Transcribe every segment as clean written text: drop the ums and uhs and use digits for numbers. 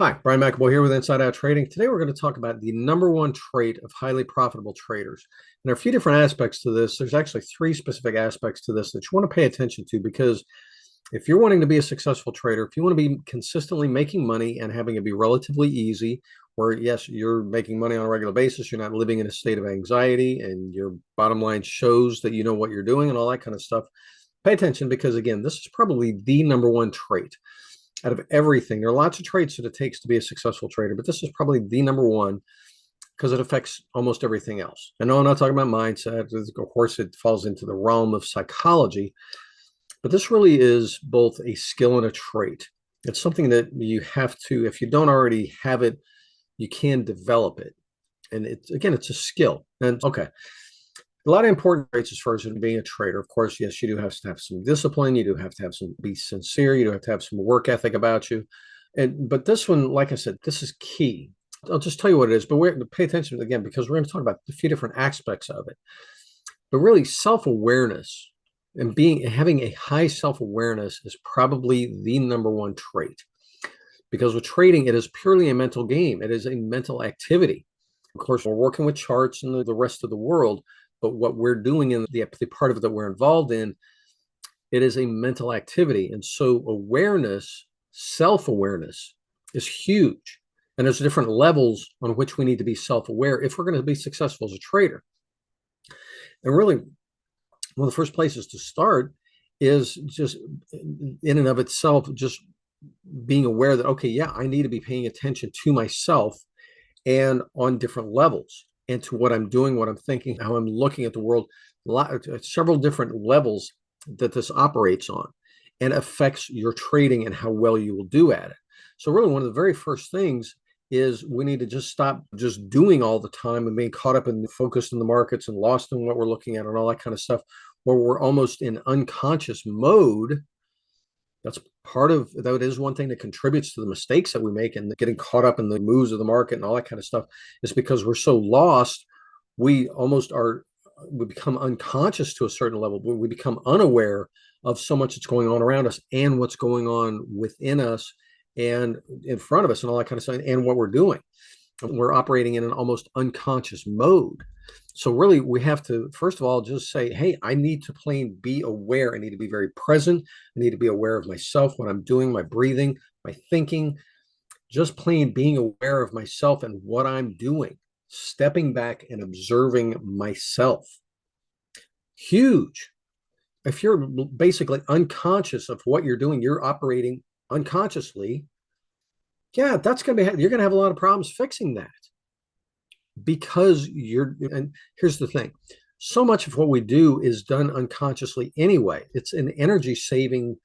Hi, Brian McAvoy here with Inside Out Trading. Today we're going to talk about the number one trait of highly profitable traders. And there are a few different aspects to this. There's actually three specific aspects to this that you want to pay attention to, because if you're wanting to be a successful trader, if you want to be consistently making money and having it be relatively easy, where yes, you're making money on a regular basis, you're not living in a state of anxiety, and your bottom line shows that you know what you're doing and all that kind of stuff, pay attention, because again, this is probably the number one trait out of everything. There are lots of traits that it takes to be a successful trader, but this is probably the number one because it affects almost everything else. And no, I'm not talking about mindset. Of course, it falls into the realm of psychology, but this really is both a skill and a trait. It's something that you have to, if you don't already have it, you can develop it. And it's, again, it's a skill. And okay, a lot of important traits as far as being a trader. Of course, yes, you do have to have some discipline. You do have to have some, be sincere. You do have to have some work ethic about you. But this one, like I said, this is key. I'll just tell you what it is, but we're pay attention again, because we're going to talk about a few different aspects of it. But really, self-awareness and having a high self-awareness is probably the number one trait. Because with trading, it is purely a mental game. It is a mental activity. Of course, we're working with charts and the rest of the world, but what we're doing in the part of it that we're involved in, it is a mental activity. And so awareness, self-awareness is huge. And there's different levels on which we need to be self-aware if we're going to be successful as a trader. And really, one of the first places to start is just in and of itself, just being aware that, okay, yeah, I need to be paying attention to myself and on different levels, and to what I'm doing, what I'm thinking, how I'm looking at the world, several different levels that this operates on and affects your trading and how well you will do at it. So really, one of the very first things is we need to just stop just doing all the time and being caught up and focused in the markets and lost in what we're looking at and all that kind of stuff, where we're almost in unconscious mode. That's part of that. Is one thing that contributes to the mistakes that we make and getting caught up in the moves of the market and all that kind of stuff, is because we're so lost. We almost are, we become unconscious to a certain level. We become unaware of so much that's going on around us and what's going on within us and in front of us and all that kind of stuff, and what we're doing. We're operating in an almost unconscious mode. So really, we have to, first of all, just say, hey, I need to be aware. I need to be very present. I need to be aware of myself, what I'm doing, my breathing, my thinking, just plain being aware of myself and what I'm doing, stepping back and observing myself. Huge. If you're basically unconscious of what you're doing, you're operating unconsciously. Yeah, that's going to be, you're going to have a lot of problems fixing that, because and here's the thing, so much of what we do is done unconsciously anyway. It's an energy saving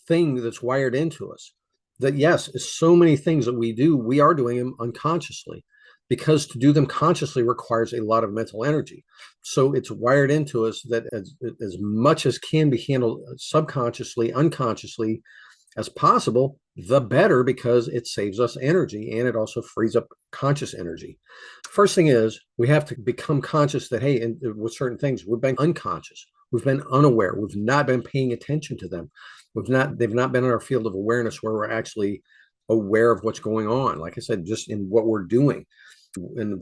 thing that's wired into us, that yes, so many things that we do, we are doing them unconsciously, because to do them consciously requires a lot of mental energy. So it's wired into us that as much as can be handled subconsciously, unconsciously as possible, the better, because it saves us energy and it also frees up conscious energy. First thing is, we have to become conscious that, hey, and with certain things, we've been unconscious. We've been unaware. We've not been paying attention to them. They've not been in our field of awareness where we're actually aware of what's going on. Like I said, just in what we're doing, and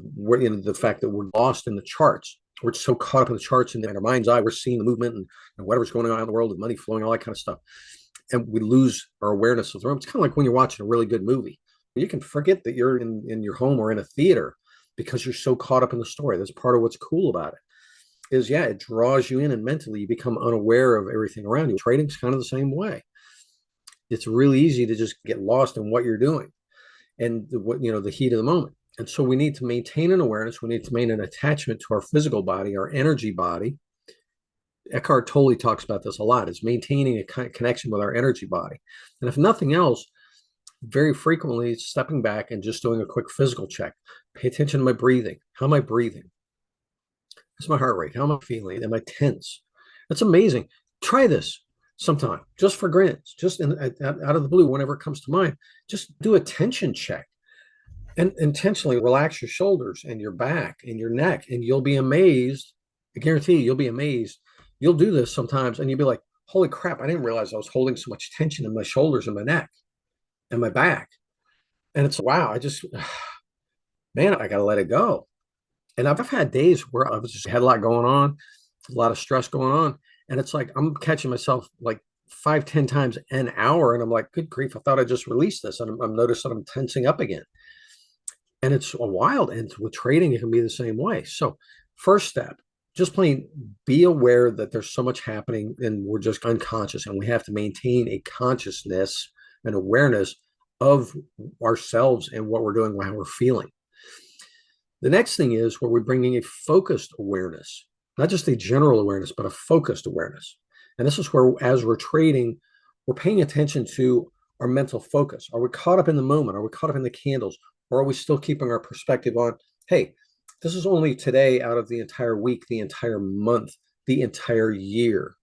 the fact that we're lost in the charts. We're so caught up in the charts, and in our mind's eye, we're seeing the movement and whatever's going on in the world, the money flowing, all that kind of stuff. And we lose our awareness of the room. It's kind of like when you're watching a really good movie. You can forget that you're in your home or in a theater because you're so caught up in the story. That's part of what's cool about it, is, yeah, it draws you in, and mentally you become unaware of everything around you. Trading's kind of the same way. It's really easy to just get lost in what you're doing and the heat of the moment. And so we need to maintain an awareness. We need to maintain an attachment to our physical body, our energy body. Eckhart Tolle talks about this a lot, is maintaining a connection with our energy body. And if nothing else, very frequently stepping back and just doing a quick physical check. Pay attention to my breathing. How am I breathing? What's my heart rate? How am I feeling? Am I tense? That's amazing. Try this sometime, just for grins, just out of the blue, whenever it comes to mind. Just do a tension check and intentionally relax your shoulders and your back and your neck, and you'll be amazed. I guarantee you, you'll be amazed. You'll do this sometimes and you'll be like, holy crap, I didn't realize I was holding so much tension in my shoulders and my neck and my back. And it's wow, I just man, I gotta let it go. And I've had days where I was just had a lot going on, a lot of stress going on. And it's like I'm catching myself like 5, 10 times an hour. And I'm like, good grief, I thought I just released this. And I'm noticing I'm tensing up again. And it's a wild. And with trading, it can be the same way. So, first step, just plain be aware that there's so much happening and we're just unconscious. And we have to maintain a consciousness and awareness of ourselves and what we're doing, how we're feeling. The next thing is where we're bringing a focused awareness, not just a general awareness, but a focused awareness. And this is where, as we're trading, we're paying attention to our mental focus. Are we caught up in the moment? Are we caught up in the candles? Or are we still keeping our perspective on, hey, this is only today out of the entire week, the entire month, the entire year.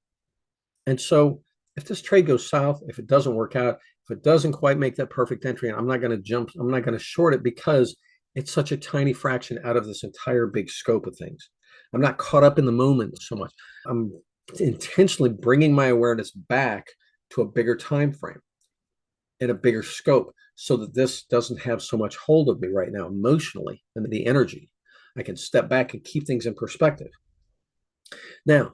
And so if this trade goes south, if it doesn't work out, if it doesn't quite make that perfect entry, I'm not going to jump, I'm not going to short it because it's such a tiny fraction out of this entire big scope of things. I'm not caught up in the moment so much. I'm intentionally bringing my awareness back to a bigger time frame and a bigger scope so that this doesn't have so much hold of me right now emotionally and the energy. I can step back and keep things in perspective. Now,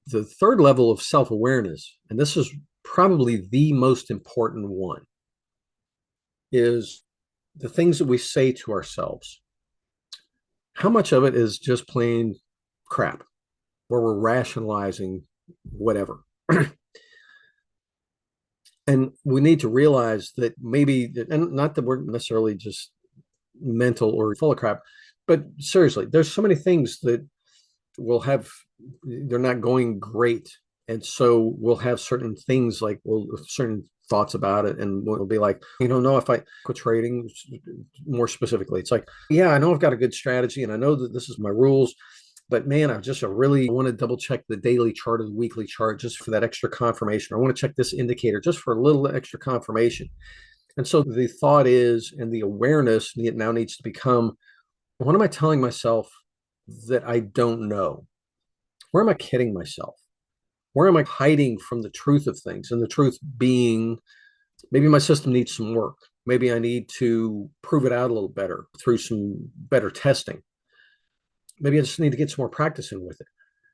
the third level of self-awareness, and this is probably the most important one, is the things that we say to ourselves. How much of it is just plain crap where we're rationalizing whatever? And we need to realize that maybe, and not that we're necessarily just mental or full of crap, but seriously, there's so many things that will have, they're not going great. And so we'll have certain things like, well, certain thoughts about it. And we'll be like, you don't know if I quit trading more specifically. It's like, yeah, I know I've got a good strategy and I know that this is my rules, but man, I really want to double check the daily chart or the weekly chart just for that extra confirmation. I want to check this indicator just for a little extra confirmation. And so the thought is, and the awareness now needs to become, what am I telling myself that I don't know? Where am I kidding myself? Where am I hiding from the truth of things? And the truth being, maybe my system needs some work. Maybe I need to prove it out a little better through some better testing. Maybe I just need to get some more practice in with it.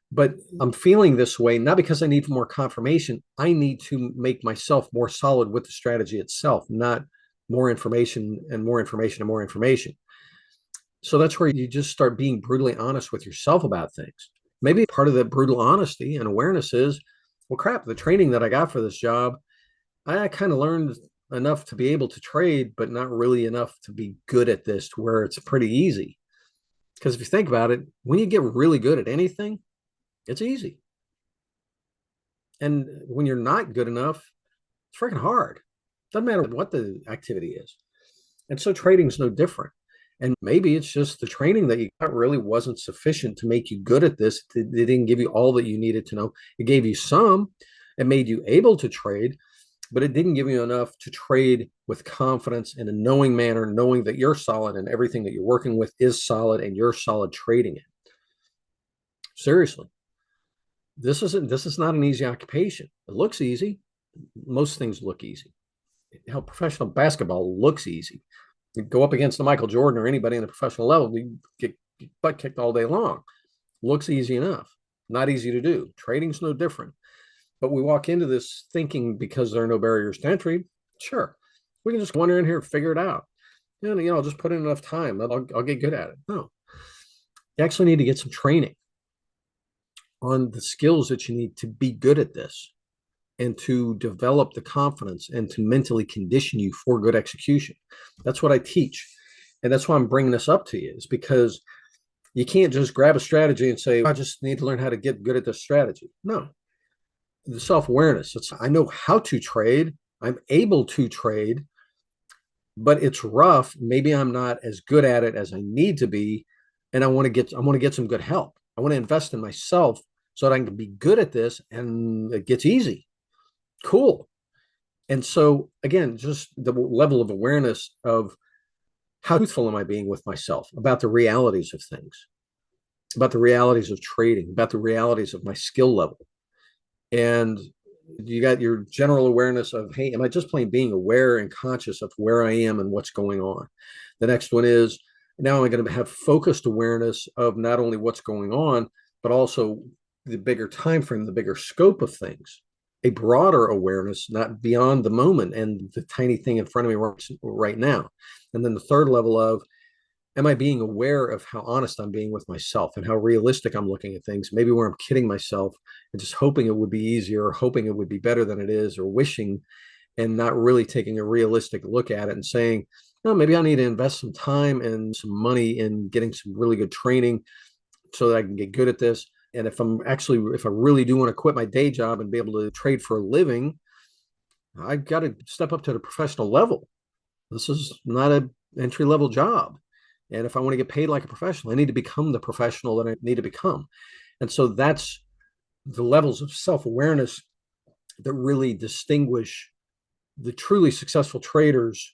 But I'm feeling this way, not because I need more confirmation. I need to make myself more solid with the strategy itself, not more information and more information and more information. So that's where you just start being brutally honest with yourself about things. Maybe part of that brutal honesty and awareness is, well, crap, the training that I got for this job, I kind of learned enough to be able to trade, but not really enough to be good at this to where it's pretty easy. Because if you think about it, when you get really good at anything, it's easy. And when you're not good enough, it's freaking hard. Doesn't matter what the activity is. And so trading is no different. And maybe it's just the training that you got really wasn't sufficient to make you good at this. It didn't give you all that you needed to know. It gave you some, it made you able to trade, but it didn't give you enough to trade with confidence in a knowing manner, knowing that you're solid and everything that you're working with is solid and you're solid trading it. Seriously, this is not an easy occupation. It looks easy. Most things look easy. How professional basketball looks easy. You go up against the Michael Jordan or anybody in the professional level, you get butt kicked all day long. Looks easy enough. Not easy to do. Trading's no different. But we walk into this thinking because there are no barriers to entry, sure, we can just wander in here and figure it out. I'll just put in enough time. I'll get good at it. No, you actually need to get some training on the skills that you need to be good at this and to develop the confidence and to mentally condition you for good execution. That's what I teach. And that's why I'm bringing this up to you, is because you can't just grab a strategy and say, I just need to learn how to get good at this strategy. No, the self-awareness. I know how to trade. I'm able to trade, but it's rough. Maybe I'm not as good at it as I need to be. And I want to get some good help. I want to invest in myself so that I can be good at this and it gets easy. Cool. And so again, just the level of awareness of how truthful am I being with myself about the realities of things, about the realities of trading, about the realities of my skill level. And You got your general awareness of, hey, am I just plain being aware and conscious of where I am and what's going on? The next one is, now am I going to have focused awareness of not only what's going on, but also the bigger time frame, the bigger scope of things, a broader awareness, not beyond the moment and the tiny thing in front of me right now. And then the third level of, am I being aware of how honest I'm being with myself and how realistic I'm looking at things? Maybe where I'm kidding myself and just hoping it would be easier, or hoping it would be better than it is, or wishing, and not really taking a realistic look at it and saying, no, maybe I need to invest some time and some money in getting some really good training so that I can get good at this. And if I really do want to quit my day job and be able to trade for a living, I've got to step up to the professional level. This is not an entry level job. And if I want to get paid like a professional, I need to become the professional that I need to become. And so that's the levels of self awareness that really distinguish the truly successful traders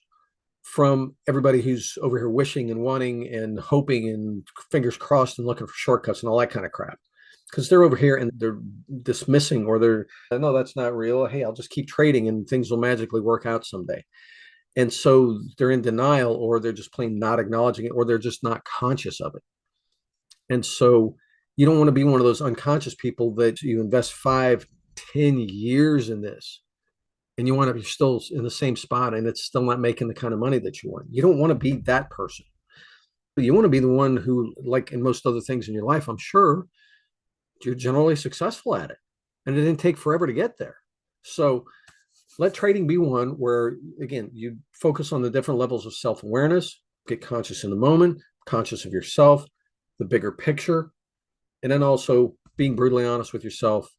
from everybody who's over here wishing and wanting and hoping and fingers crossed and looking for shortcuts and all that kind of crap. Because they're over here and they're dismissing, or they're, no, that's not real. Hey, I'll just keep trading and things will magically work out someday. And so they're in denial, or they're just plain not acknowledging it, or they're just not conscious of it. And so you don't want to be one of those unconscious people that you invest 5, 10 years in this and you want to be still in the same spot and it's still not making the kind of money that you want. You don't want to be that person. You want to be the one who, like in most other things in your life, I'm sure you're generally successful at it. And it didn't take forever to get there. So let trading be one where, again, you focus on the different levels of self-awareness, get conscious in the moment, conscious of yourself, the bigger picture, and then also being brutally honest with yourself,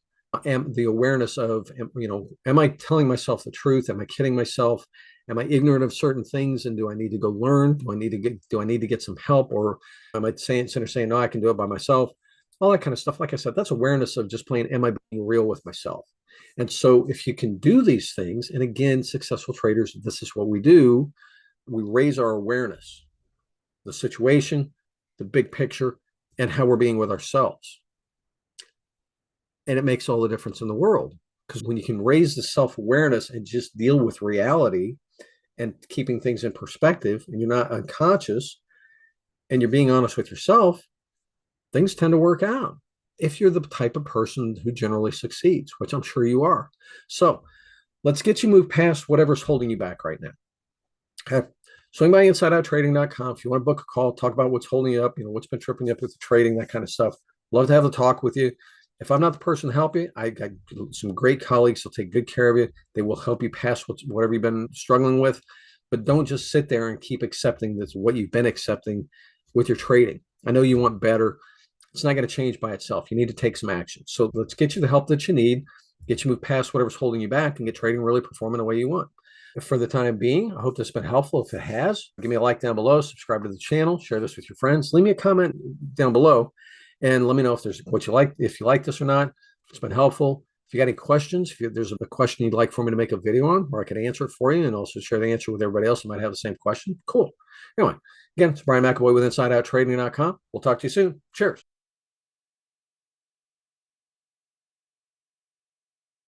and the awareness of, am I telling myself the truth? Am I kidding myself? Am I ignorant of certain things? And do I need to go learn? Do I need to get some help? Or am I saying, no, I can do it by myself? All that kind of stuff. Like I said, that's awareness of just plain, am I being real with myself? And so if you can do these things, and again, successful traders, this is what we do. We raise our awareness, the situation, the big picture, and how we're being with ourselves. And it makes all the difference in the world, because when you can raise the self-awareness and just deal with reality and keeping things in perspective, and you're not unconscious and you're being honest with yourself, things tend to work out if you're the type of person who generally succeeds, which I'm sure you are. So let's get you moved past whatever's holding you back right now. Okay. Swing by InsideOutTrading.com if you want to book a call, talk about what's holding you up, what's been tripping you up with the trading, that kind of stuff. Love to have a talk with you. If I'm not the person to help you, I got some great colleagues. They'll take good care of you. They will help you pass whatever you've been struggling with. But don't just sit there and keep accepting this, what you've been accepting with your trading. I know you want better. It's not going to change by itself. You need to take some action. So let's get you the help that you need, get you moved past whatever's holding you back, and get trading really performing the way you want. For the time being, I hope this has been helpful. If it has, give me a like down below, subscribe to the channel, share this with your friends, leave me a comment down below, and let me know if there's what you like, if you like this or not. If it's been helpful. If you got any questions, if there's a question you'd like for me to make a video on, or I could answer it for you and also share the answer with everybody else who might have the same question, cool. Anyway, again, it's Brian McAvoy with InsideOutTrading.com. We'll talk to you soon. Cheers.